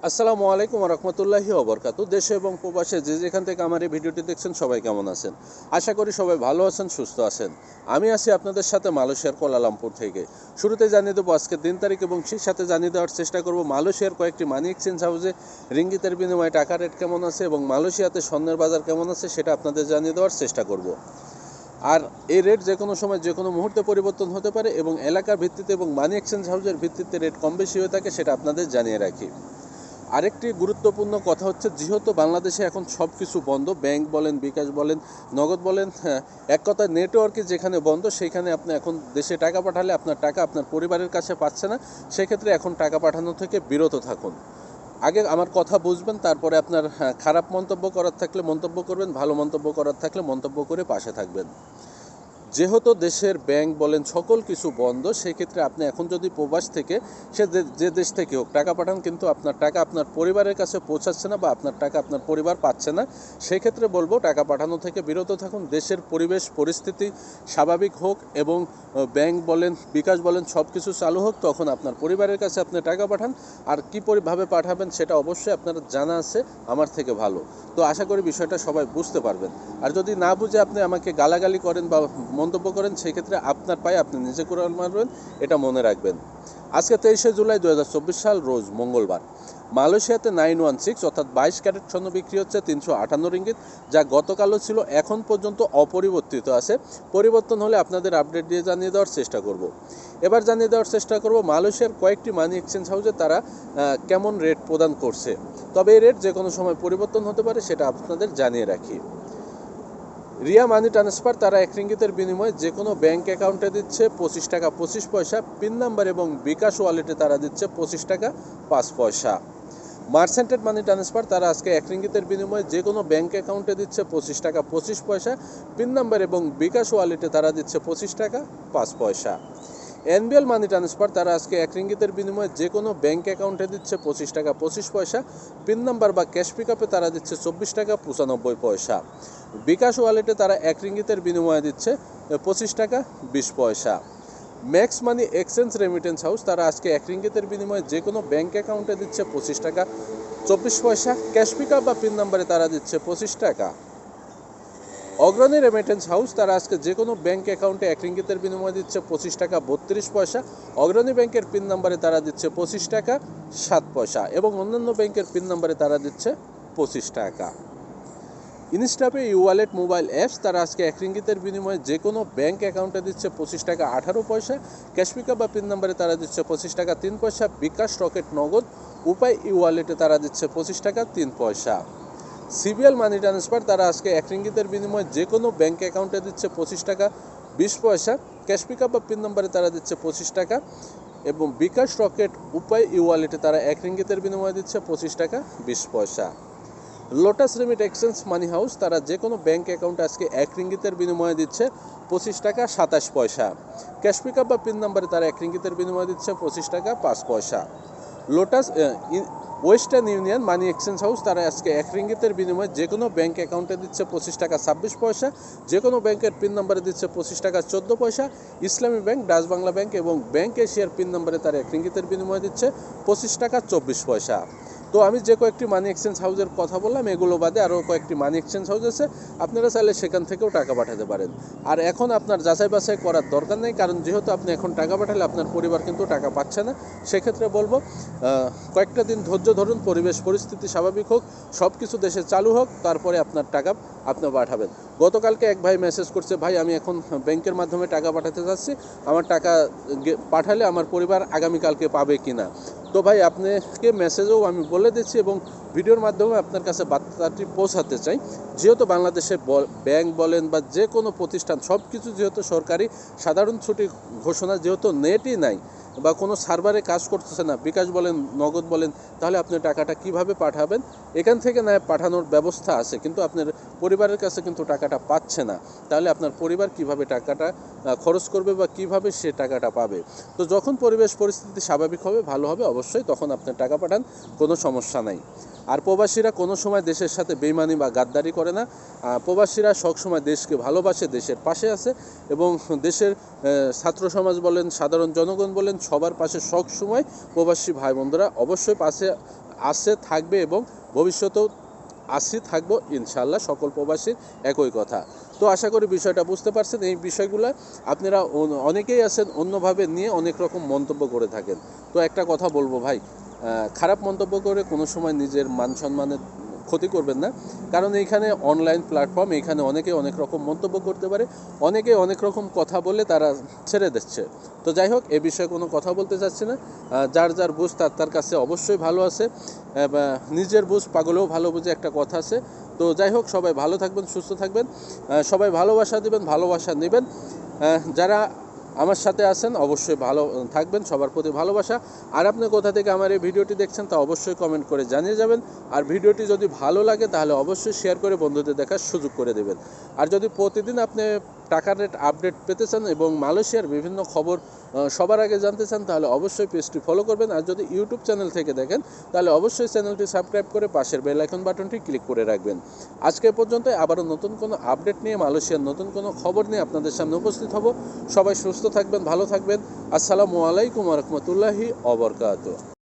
আসসালামু আলাইকুম রহমতুল্লাহি ওবরকাতু। দেশে এবং প্রবাসে যে যেখান থেকে আমার এই ভিডিওটি দেখছেন সবাই কেমন আছেন? আশা করি সবাই ভালো আছেন, সুস্থ আছেন। আমি আছি আপনাদের সাথে মালয়েশিয়ার কুয়ালালামপুর থেকে। শুরুতে জানিয়ে দেবো আজকের দিন তারিখ এবং সেই সাথে জানিয়ে দেওয়ার চেষ্টা করব মালয়েশিয়ার কয়েকটি মানি এক্সচেঞ্জ হাউসে রিঙ্গিতের বিনিময়ে টাকা রেট কেমন আছে এবং মালয়েশিয়াতে স্বর্ণের বাজার কেমন আছে সেটা আপনাদের জানিয়ে দেওয়ার চেষ্টা করব। আর এই রেট যে কোনো সময় যে কোনো মুহূর্তে পরিবর্তন হতে পারে এবং এলাকার ভিত্তিতে এবং মানি এক্সচেঞ্জ হাউসের ভিত্তিতে রেট কম বেশি হয়ে থাকে, সেটা আপনাদের জানিয়ে রাখি। আরেকটি গুরুত্বপূর্ণ কথা হচ্ছে, যেহেতু বাংলাদেশে এখন সব কিছু বন্ধ, ব্যাংক বলেন, বিকাশ বলেন, নগদ বলেন, এক কথায় নেটওয়ার্কে যেখানে বন্ধ সেখানে আপনি এখন দেশে টাকা পাঠালে আপনার টাকা আপনার পরিবারের কাছে পাচ্ছে না। সেক্ষেত্রে এখন টাকা পাঠানো থেকে বিরত থাকুন। আগে আমার কথা বুঝবেন, তারপরে আপনার খারাপ মন্তব্য করার থাকলে মন্তব্য করবেন, ভালো মন্তব্য করার থাকলে মন্তব্য করে পাশে থাকবেন। যেহেতু দেশের ব্যাংক বলেন সকল কিছু বন্ধ, সেক্ষেত্রে আপনি এখন যদি প্রবাস থেকে সে যে দেশ থেকে হোক টাকা পাঠান, কিন্তু আপনার টাকা আপনার পরিবারের কাছে পৌঁছাচ্ছে না বা আপনার টাকা আপনার পরিবার পাচ্ছে না, সেক্ষেত্রে বলবো টাকা পাঠানো থেকে বিরত থাকুন। দেশের পরিবেশ পরিস্থিতি স্বাভাবিক হোক এবং ব্যাংক বলেন, বিকাশ বলেন সব কিছু চালু হোক, তখন আপনার পরিবারের কাছে আপনি টাকা পাঠান। আর কীভাবে পাঠাবেন সেটা অবশ্যই আপনার জানা আছে আমার থেকে ভালো। তো আশা করি বিষয়টা সবাই বুঝতে পারবেন। আর যদি না বুঝে আপনি আমাকে গালাগালি করেন বা মন্তব্য করেন, সেক্ষেত্রে আপনার পায়ে আপনি নিজে করে মারবেন, এটা মনে রাখবেন। আজকে 23শে জুলাই 2024 সাল, রোজ মঙ্গলবার। মালয়েশিয়াতে 916 অর্থাৎ 22 ক্যারেট স্বর্ণ বিক্রি হচ্ছে 358 রিঙ্গিত, যা গতকালও ছিল, এখন পর্যন্ত অপরিবর্তিত আছে। পরিবর্তন হলে আপনাদের আপডেট দিয়ে জানিয়ে দেওয়ার চেষ্টা করব। এবার জানিয়ে দেওয়ার চেষ্টা করব মালয়েশিয়ার কয়েকটি মানি এক্সচেঞ্জ হাউসে তারা কেমন রেট প্রদান করছে। তবে এই রেট যে কোনো সময় পরিবর্তন হতে পারে, সেটা আপনাদের জানিয়ে রাখি। রিয়া মানি ট্রান্সফার তারা 1 রিঙ্গিতের বিনিময়ে যে কোনো ব্যাংক অ্যাকাউন্টে দিচ্ছে 25 টাকা 25 পয়সা। পিন নাম্বার এবং বিকাশ ওয়ালেটে তারা দিচ্ছে 25 টাকা 5 পয়সা। মার্চেন্টেড মানি ট্রান্সফার তারা আজকে 1 রিঙ্গিতের বিনিময়ে যে কোনো ব্যাংক অ্যাকাউন্টে দিচ্ছে 25 টাকা 25 পয়সা। পিন নাম্বার এবং বিকাশ ওয়ালেটে তারা দিচ্ছে 25 টাকা 5 পয়সা। এনবিএল মানি ট্রান্সফার তারা আজকে 1 রিঙ্গিতের বিনিময়ে যে কোনো ব্যাংক অ্যাকাউন্টে দিচ্ছে 25 টাকা 25 পয়সা। পিন নাম্বার বা ক্যাশ পিকআপে তারা দিচ্ছে 24 টাকা 95 পয়সা। বিকাশ ওয়ালেটে তারা 1 রিঙ্গিতের বিনিময়ে দিচ্ছে 25 টাকা 20 পয়সা। Max money exchange remittance house তারা আজকে 1 রিঙ্গিতের বিনিময়ে যে কোনো ব্যাংক অ্যাকাউন্টে দিচ্ছে 25 টাকা 24 পয়সা। ক্যাশ পিকআপ বা পিন নাম্বারে তারা দিচ্ছে 25 টাকা। অগ্রণী রেমিটেন্স হাউস তারা আজকে যে কোনো ব্যাংক অ্যাকাউন্টে 1 রিঙ্গিতের বিনিময়ে দিচ্ছে 25 টাকা 32 পয়সা। অগ্রণী ব্যাংকের পিন নাম্বারে তারা দিচ্ছে 25 টাকা 7 পয়সা এবং অন্যান্য ব্যাংকের পিন নাম্বারে তারা দিচ্ছে 25 টাকা। ইনস্টাপে ওয়ালেট মোবাইল অ্যাপস তারা আজকে 1 রিঙ্গিতের বিনিময়ে যে কোনো ব্যাংক অ্যাকাউন্টে দিচ্ছে 25 টাকা 18 পয়সা। ক্যাশ পিকআপ বা পিন নাম্বারে তারা দিচ্ছে 25 টাকা 3 পয়সা। বিকাশ রকেট নগদ উপায় ওয়ালেটে তারা দিচ্ছে 25 টাকা 3 পয়সা। সিবিএল মানি ট্রান্সফার তারা আজকে 1 রিঙ্গিতের বিনিময়ে যে কোনো ব্যাংক অ্যাকাউন্টে দিচ্ছে 25 টাকা 20 পয়সা। ক্যাশ পিকআপ বা পিন নাম্বারে তারা দিচ্ছে 25 টাকা এবং বিকাশ রকেট উপায় ওয়ালেটে তারা 1 রিঙ্গিতের বিনিময়ে দিচ্ছে 25 টাকা 20 পয়সা। লোটাস রেমিট এক্সচেঞ্জ মানি হাউস তারা যে কোনো ব্যাংক অ্যাকাউন্টে আজকে 1 রিঙ্গিতের বিনিময়ে দিচ্ছে 25 টাকা 27 পয়সা। ক্যাশ পিকআপ বা পিন নাম্বারে তারা 1 রিঙ্গিতের বিনিময়ে দিচ্ছে 25 টাকা 5 পয়সা। Lotus western union money exchange house তারা আজকে 1 রিঙ্গিতের বিনিময়ে যে কোনো ব্যাংক অ্যাকাউন্টে দিচ্ছে 25 টাকা 26 পয়সা। যে কোনো ব্যাংকের পিন নাম্বারে দিচ্ছে 25 টাকা 14 পয়সা। ইসলামী ব্যাংক, ডাচ বাংলা ব্যাংক এবং ব্যাংক এশিয়ার পিন নাম্বারে তারা 1 রিঙ্গিতের বিনিময়ে দিচ্ছে 25 টাকা 24 পয়সা। তো আমি যে কয়েকটি মানি এক্সচেঞ্জ হাউসের কথা বললাম, এগুলো বাদে আরও কয়েকটি মানি এক্সচেঞ্জ হাউস আছে, আপনারা চাইলে সেখান থেকেও টাকা পাঠাতে পারেন। আর এখন আপনার যাচাই বাছাই করার দরকার নেই, কারণ যেহেতু আপনি এখন টাকা পাঠালে আপনার পরিবার কিন্তু টাকা পাচ্ছে না। সেক্ষেত্রে বলবো কয়েকটা দিন ধৈর্য ধরুন, পরিবেশ পরিস্থিতি স্বাভাবিক হোক, সব কিছু দেশে চালু হোক, তারপরে আপনার টাকা আপনি পাঠাবেন। গতকালকে এক ভাই মেসেজ করছে, ভাই আমি এখন ব্যাংকের মাধ্যমে টাকা পাঠাতে চাচ্ছি, আমার টাকা পাঠালে আমার পরিবার আগামীকালকে পাবে কি না। তো ভাই আপনাকে মেসেজও আমি বলে দিচ্ছি এবং ভিডিওর মাধ্যমে আপনার কাছে বার্তাটি পৌঁছাতে চাই। যেহেতু বাংলাদেশে ব্যাংক বলেন বা যে কোনো প্রতিষ্ঠান সব কিছু যেহেতু সরকারি সাধারণ ছুটি ঘোষণা, যেহেতু নেটই নাই বা কোনো সার্ভারে কাজ করতেছে না, বিকাশ বলেন নগদ বলেন, তাহলে আপনি টাকাটা কিভাবে পাঠাবেন? এখান থেকে না পাঠানোর ব্যবস্থা আছে, কিন্তু আপনার পরিবারের কাছে কিন্তু টাকাটা পাচ্ছে না। তাহলে আপনার পরিবার কিভাবে টাকাটা খরচ করবে বা কিভাবে সে টাকাটা পাবে? তো যখন পরিবেশ পরিস্থিতি স্বাভাবিক হবে, ভালো হবে, অবশ্যই তখন আপনি টাকা পাঠান, কোনো সমস্যা নাই। আর প্রবাসীরা কোনো সময় দেশের সাথে বেইমানি বা গাদ্দারি করে না। প্রবাসীরা সবসময় দেশকে ভালোবাসে, দেশের পাশে আছে এবং দেশের ছাত্র সমাজ বলেন, সাধারণ জনগণ বলেন, সবার পাশে সবসময় প্রবাসী ভাই বোনরা অবশ্যই পাশে আছে, থাকবে এবং ভবিষ্যতেও আসি থাকবো ইনশাআল্লাহ। সকল প্রবাসীর একই কথা। তো আশা করি বিষয়টা বুঝতে পারছেন। এই বিষয়গুলো আপনারা অনেকেই আছেন অন্যভাবে নিয়ে অনেক রকম মন্তব্য করে থাকেন। তো একটা কথা বলবো ভাই, খারাপ মন্তব্য করে কোনো সময় নিজের মান সম্মানের ক্ষতি করবেন না। কারণ এইখানে অনলাইন প্ল্যাটফর্ম, এইখানে অনেকে অনেক রকম মন্তব্য করতে পারে, অনেকে অনেক রকম কথা বলে তারা ছেড়ে দিচ্ছে। তো যাই হোক, এ বিষয়ে কোনো কথা বলতে চাচ্ছি না। যার যার বুঝ তার কাছে অবশ্যই ভালো আছে, নিজের বুঝ পাগলেও ভালো বুঝে একটা কথা আছে। তো যাই হোক, সবাই ভালো থাকবেন, সুস্থ থাকবেন, সবাই ভালোবাসা দিবেন, ভালোবাসা নেবেন। যারা আমার সাথে আছেন অবশ্যই ভালো থাকবেন, সবার প্রতি ভালোবাসা। আর আপনি কোথা থেকে আমার এই ভিডিওটি দেখছেন তা অবশ্যই কমেন্ট করে জানিয়ে যাবেন। আর ভিডিওটি যদি ভালো লাগে তাহলে অবশ্যই শেয়ার করে বন্ধুদের দেখার সুযোগ করে দেবেন। আর যদি প্রতিদিন আপনি টাকার রেট আপডেট পেতে চান এবং মালয়েশিয়ার বিভিন্ন খবর সবার আগে জানতে চান তাহলে অবশ্যই পেজটি ফলো করবেন। আর যদি ইউটিউব চ্যানেল থেকে দেখেন তাহলে অবশ্যই চ্যানেলটি সাবস্ক্রাইব করে পাশের বেল আইকন বাটনটি ক্লিক করে রাখবেন। আজকে পর্যন্ত আবারও নতুন কোনো আপডেট নিয়ে, মালয়েশিয়ার নতুন কোনো খবর নিয়ে আপনাদের সামনে উপস্থিত হব। সবাই সুস্থ থাকবেন, ভালো থাকবেন। আসসালামু আলাইকুম ওয়া রাহমাতুল্লাহি ওয়া বারাকাতুহু।